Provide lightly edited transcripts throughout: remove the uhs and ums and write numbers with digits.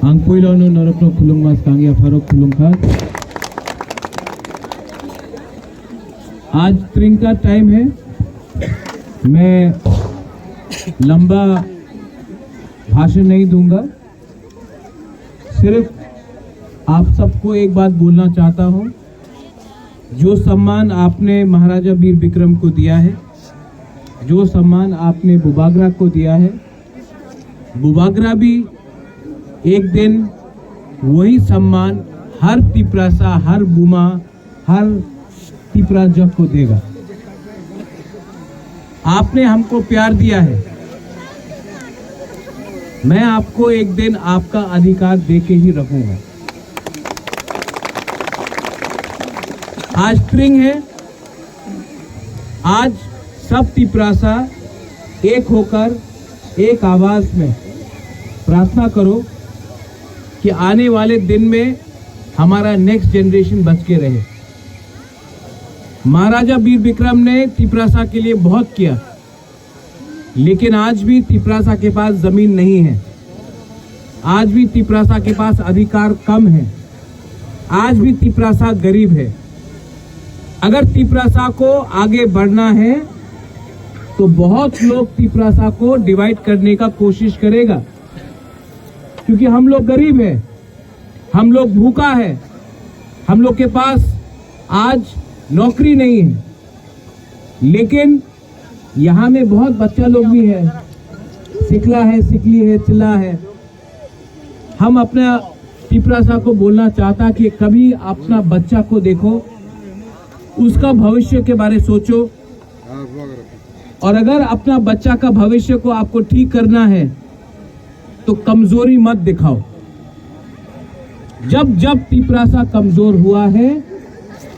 Ang puilano narapno kulung mas kangi afarok kulung खास। आज spring का टाइम है। मैं लंबा भाषण नहीं दूंगा, सिर्फ आप सबको एक बात बोलना चाहता हूं। जो सम्मान आपने महाराजा वीर विक्रम को दिया है, जो सम्मान आपने बुबागरा को दिया है, बुबागरा भी एक दिन वही सम्मान हर तिपरासा, हर बुमा, हर तिपराजक को देगा। आपने हमको प्यार दिया है, मैं आपको एक दिन आपका अधिकार देके ही रखूंगा। आज स्प्रिंग है, आज सब तिपरासा एक होकर एक आवाज में प्रार्थना करो कि आने वाले दिन में हमारा नेक्स्ट जनरेशन बच के रहे। महाराजा वीर विक्रम ने तिपरासा के लिए बहुत किया, लेकिन आज भी तिपरासा के पास जमीन नहीं है, आज भी तिपरासा के पास अधिकार कम है, आज भी तिपरासा गरीब है। अगर तिपरासा को आगे बढ़ना है तो बहुत लोग तिपरासा को डिवाइड करने का कोशिश करेगा, क्योंकि हम लोग गरीब हैं, हम लोग भूखा है, हम लोग के पास आज नौकरी नहीं है। लेकिन यहाँ में बहुत बच्चा लोग भी है, सिकला है, सिकली है, चिल्ला है। हम अपना तिपरासा को बोलना चाहता कि कभी अपना बच्चा को देखो, उसका भविष्य के बारे सोचो, और अगर अपना बच्चा का भविष्य को आपको ठीक करना है तो कमजोरी मत दिखाओ। जब जब तिपरासा कमजोर हुआ है,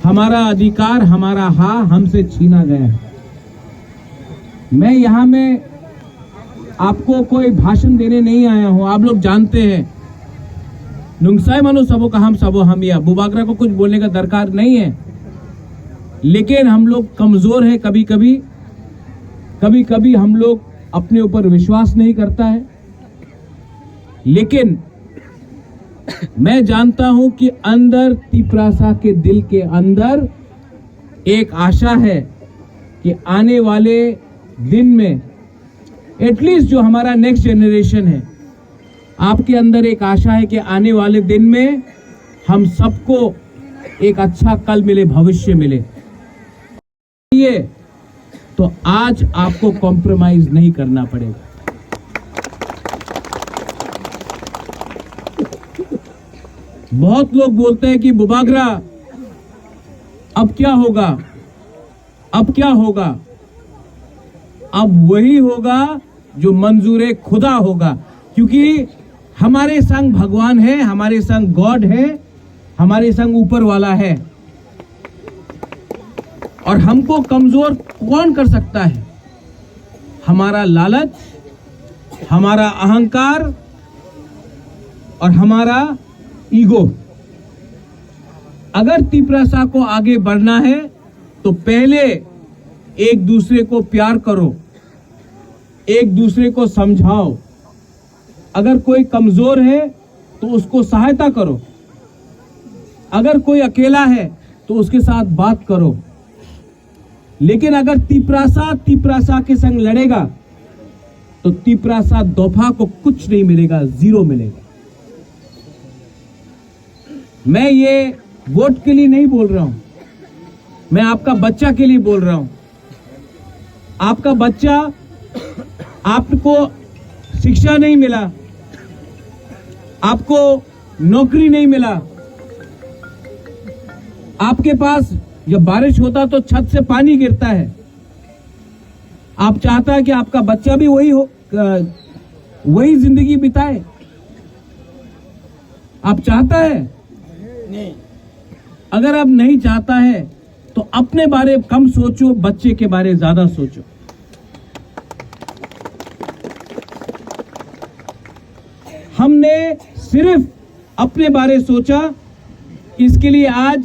हमारा अधिकार, हमारा हाँ हमसे छीना गया है। मैं यहाँ में आपको कोई भाषण देने नहीं आया हूँ, आप लोग जानते हैं नुंगसाई मानो सबो का हम सबो हम, या बुबागरा को कुछ बोलने का दरकार नहीं है। लेकिन हम लोग कमजोर है, कभी कभी हम लोग अपने ऊपर विश्वास नहीं करता है। लेकिन मैं जानता हूं कि अंदर तिपरासा के दिल के अंदर एक आशा है कि आने वाले दिन में एटलीस्ट जो हमारा नेक्स्ट जनरेशन है, आपके अंदर एक आशा है कि आने वाले दिन में हम सबको एक अच्छा कल मिले, भविष्य मिले। ये तो आज आपको कॉम्प्रोमाइज नहीं करना पड़ेगा। बहुत लोग बोलते हैं कि बुबागरा अब क्या होगा, अब क्या होगा। अब वही होगा जो मंजूरे खुदा होगा, क्योंकि हमारे संग भगवान है, हमारे संग गॉड है, हमारे संग ऊपर वाला है। और हमको कमजोर कौन कर सकता है? हमारा लालच, हमारा अहंकार, और हमारा ईगो। अगर तिपरासा को आगे बढ़ना है तो पहले एक दूसरे को प्यार करो, एक दूसरे को समझाओ। अगर कोई कमजोर है तो उसको सहायता करो, अगर कोई अकेला है तो उसके साथ बात करो। लेकिन अगर तिपरासा के संग लड़ेगा तो तिपरासा दोफा को कुछ नहीं मिलेगा, जीरो मिलेगा। मैं ये वोट के लिए नहीं बोल रहा हूं, मैं आपका बच्चा के लिए बोल रहा हूं। आपका बच्चा, आपको शिक्षा नहीं मिला, आपको नौकरी नहीं मिला, आपके पास जब बारिश होता तो छत से पानी गिरता है। आप चाहता है कि आपका बच्चा भी वही जिंदगी बिताए? आप चाहता है? नहीं। अगर आप नहीं चाहता है तो अपने बारे कम सोचो, बच्चे के बारे ज्यादा सोचो। हमने सिर्फ अपने बारे सोचा, इसके लिए आज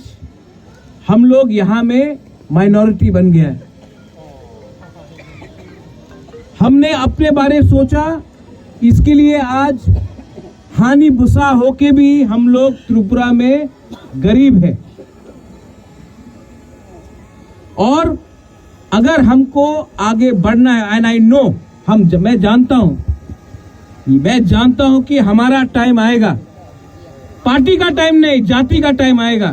हम लोग यहां में माइनॉरिटी बन गया है। हमने अपने बारे सोचा, इसके लिए आज हानि बुसा होके भी हम लोग त्रिपुरा में गरीब है। और अगर हमको आगे बढ़ना है, एंड आई नो, मैं जानता हूं कि हमारा टाइम आएगा, पार्टी का टाइम नहीं, जाति का टाइम आएगा।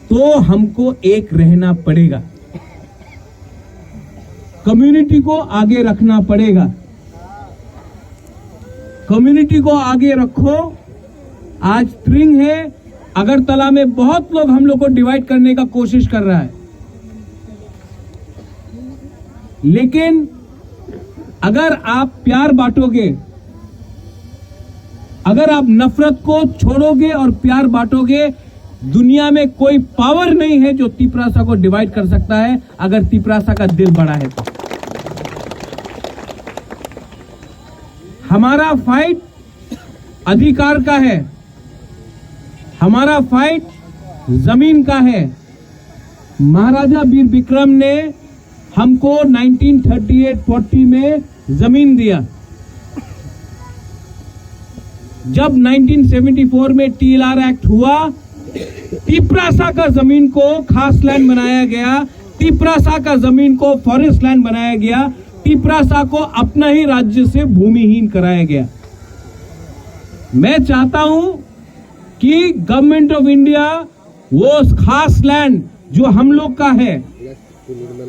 तो हमको एक रहना पड़ेगा, कम्युनिटी को आगे रखना पड़ेगा। कम्युनिटी को आगे रखो। आज त्रिंग है, अगरतला में बहुत लोग हम लोग को डिवाइड करने का कोशिश कर रहा है, लेकिन अगर आप प्यार बांटोगे, अगर आप नफरत को छोड़ोगे और प्यार बांटोगे, दुनिया में कोई पावर नहीं है जो तिपरासा को डिवाइड कर सकता है, अगर तिपरासा का दिल बड़ा है तो। हमारा फाइट अधिकार का है, हमारा फाइट जमीन का है। महाराजा वीर विक्रम ने हमको 1938-40 में जमीन दिया। जब 1974 में TLR एक्ट हुआ, तिपरासा का जमीन को खास लैंड बनाया गया, तिपरासा का जमीन को फॉरेस्ट लैंड बनाया गया, तिपरासा को अपना ही राज्य से भूमिहीन कराया गया। मैं चाहता हूं कि गवर्नमेंट ऑफ इंडिया वो खास लैंड जो हम लोग का है,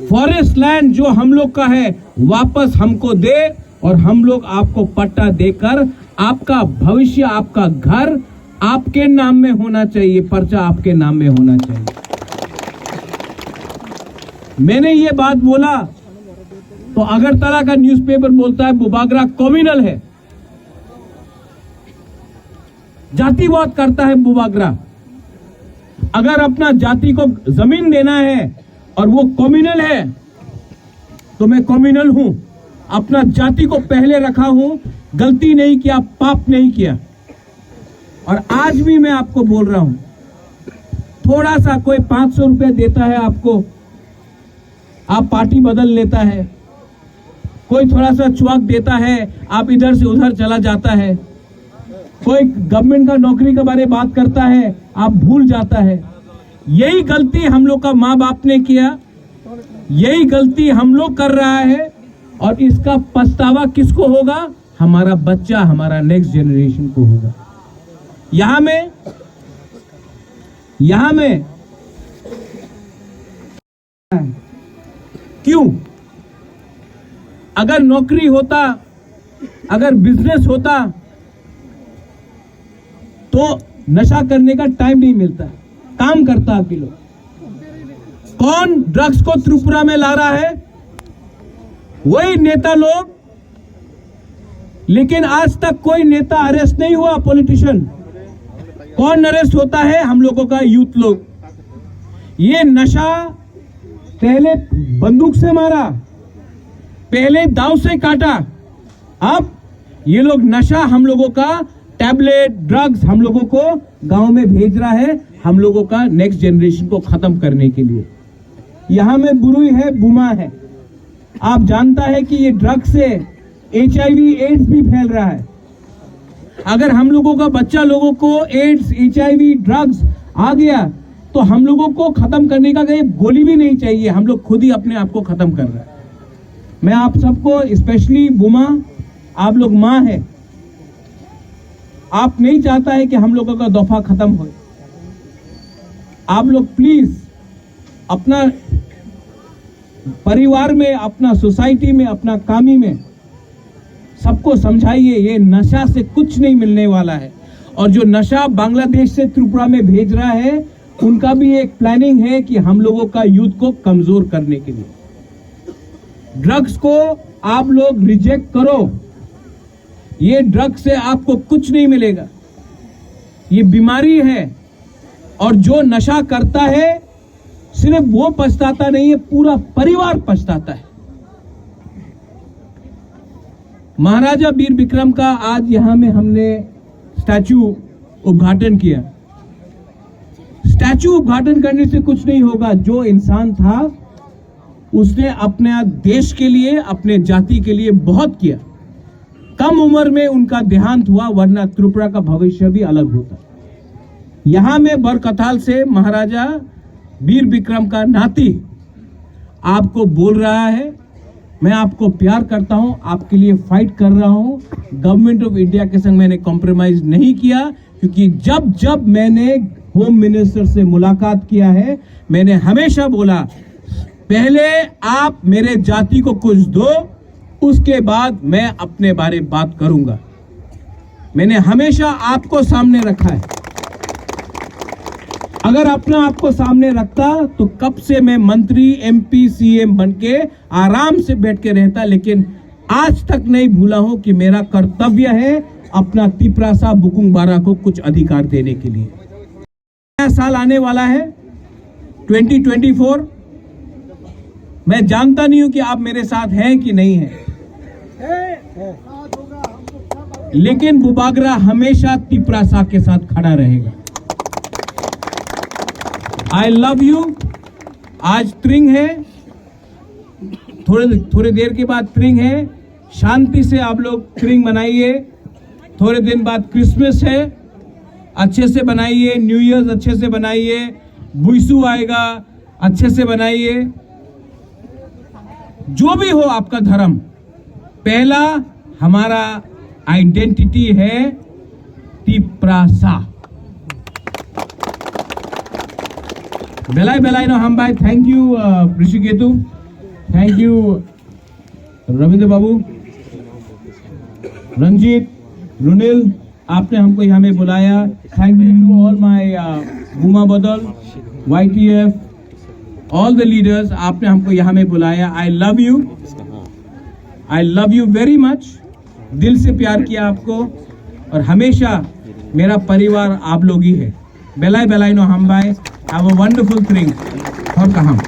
फॉरेस्ट लैंड जो हम लोग का है, वापस हमको दे और हम लोग आपको पट्टा देकर आपका भविष्य, आपका घर आपके नाम में होना चाहिए, पर्चा आपके नाम में होना चाहिए। मैंने ये बात बोला तो अगरतला का न्यूज़पेपर बोलता है बुबागरा कम्युनल है, जातिवाद करता है बुबागरा। अगर अपना जाति को जमीन देना है और वो कम्युनल है तो मैं कम्युनल हूं, अपना जाति को पहले रखा हूं, गलती नहीं किया, पाप नहीं किया। और आज भी मैं आपको बोल रहा हूं, थोड़ा सा कोई 500 रुपया देता है आपको, आप पार्टी बदल लेता है, कोई थोड़ा सा चुआक देता है, आप इधर से उधर चला जाता है, कोई गवर्नमेंट का नौकरी के बारे में बात करता है, आप भूल जाता है। यही गलती हम लोग का माँ बाप ने किया, यही गलती हम लोग कर रहा है, और इसका पछतावा किसको होगा? हमारा बच्चा, हमारा नेक्स्ट जनरेशन को होगा। यहां में क्यों? अगर नौकरी होता, अगर बिजनेस होता तो नशा करने का टाइम नहीं मिलता, काम करता आपके लोग। कौन ड्रग्स को त्रिपुरा में ला रहा है? वही नेता लोग। लेकिन आज तक कोई नेता अरेस्ट नहीं हुआ, पॉलिटिशियन। कौन अरेस्ट होता है? हम लोगों का यूथ लोग। ये नशा पहले बंदूक से मारा, पहले दांव से काटा, अब ये लोग नशा हम लोगों का, टैबलेट ड्रग्स हम लोगों को गांव में भेज रहा है, हम लोगों का नेक्स्ट जनरेशन को खत्म करने के लिए। यहां में बुरुई है, बुमा है। आप जानता है कि ये ड्रग्स से HIV एड्स भी फैल रहा है। अगर हम लोगों का बच्चा लोगों को एड्स HIV ड्रग्स आ गया तो हम लोगों को खत्म करने का कोई गोली भी नहीं चाहिए, हम लोग खुद ही अपने आप को खत्म कर रहे हैं। मैं आप सबको, स्पेशली बुमा, आप लोग माँ है, आप नहीं चाहता है कि हम लोगों का दफा खत्म हो। आप लोग प्लीज अपना परिवार में, अपना सोसाइटी में, अपना कामी में सबको समझाइए ये नशा से कुछ नहीं मिलने वाला है। और जो नशा बांग्लादेश से त्रिपुरा में भेज रहा है, उनका भी एक प्लानिंग है कि हम लोगों का यूथ को कमजोर करने के लिए। ड्रग्स को आप लोग रिजेक्ट करो, ये ड्रग्स से आपको कुछ नहीं मिलेगा, ये बीमारी है। और जो नशा करता है सिर्फ वो पछताता नहीं है, पूरा परिवार पछताता है। महाराजा वीर विक्रम का आज यहां में हमने स्टैचू उद्घाटन किया। स्टैचू उद्घाटन करने से कुछ नहीं होगा। जो इंसान था उसने अपने देश के लिए, अपने जाति के लिए बहुत किया। कम उम्र में उनका देहांत हुआ, वरना त्रिपुरा का भविष्य भी अलग होता। यहां में बरकताल से महाराजा वीर विक्रम का नाती आपको बोल रहा है, मैं आपको प्यार करता हूं, आपके लिए फाइट कर रहा हूं। गवर्नमेंट ऑफ इंडिया के संग मैंने कॉम्प्रोमाइज नहीं किया, क्योंकि जब जब मैंने होम मिनिस्टर से मुलाकात किया है, मैंने हमेशा बोला पहले आप मेरे जाति को कुछ दो, उसके बाद मैं अपने बारे बात करूंगा। मैंने हमेशा आपको सामने रखा है। अगर अपना आपको सामने रखता तो कब से मैं मंत्री, MP, CM बनके आराम से बैठ के रहता, लेकिन आज तक नहीं भूला हूं कि मेरा कर्तव्य है अपना तिपरासा बुकुंग बारा को कुछ अधिकार देने के लिए। नया साल आने वाला है 2024। मैं जानता नहीं हूं कि आप मेरे साथ हैं कि नहीं हैं, लेकिन बुबागरा हमेशा तिपरासा के साथ खड़ा रहेगा। I love you. आज त्रिंग है, थोड़े देर के बाद त्रिंग है। शांति से आप लोग त्रिंग मनाइए। थोड़े दिन बाद क्रिसमस है, अच्छे से बनाइए। न्यू ईयर अच्छे से बनाइए। बुइसू आएगा, अच्छे से बनाइए। जो भी हो आपका धर्म, पहला हमारा आइडेंटिटी है तिपरासा। बेलाई बेलाई नो हम भाई। Thank you Rishiketu, thank you Ravindra Babu, Ranjit, Runil, आपने हमको यहाँ में बुलाया। Thank you to all my बुमा बदल, YTF, ऑल द लीडर्स, आपने हमको यहाँ में बुलाया। I love you very much. दिल से प्यार किया आपको, और हमेशा मेरा परिवार आप लोग ही है। बेलाई बेलाई नो हम भाई। Have a wonderful thing for Kaham.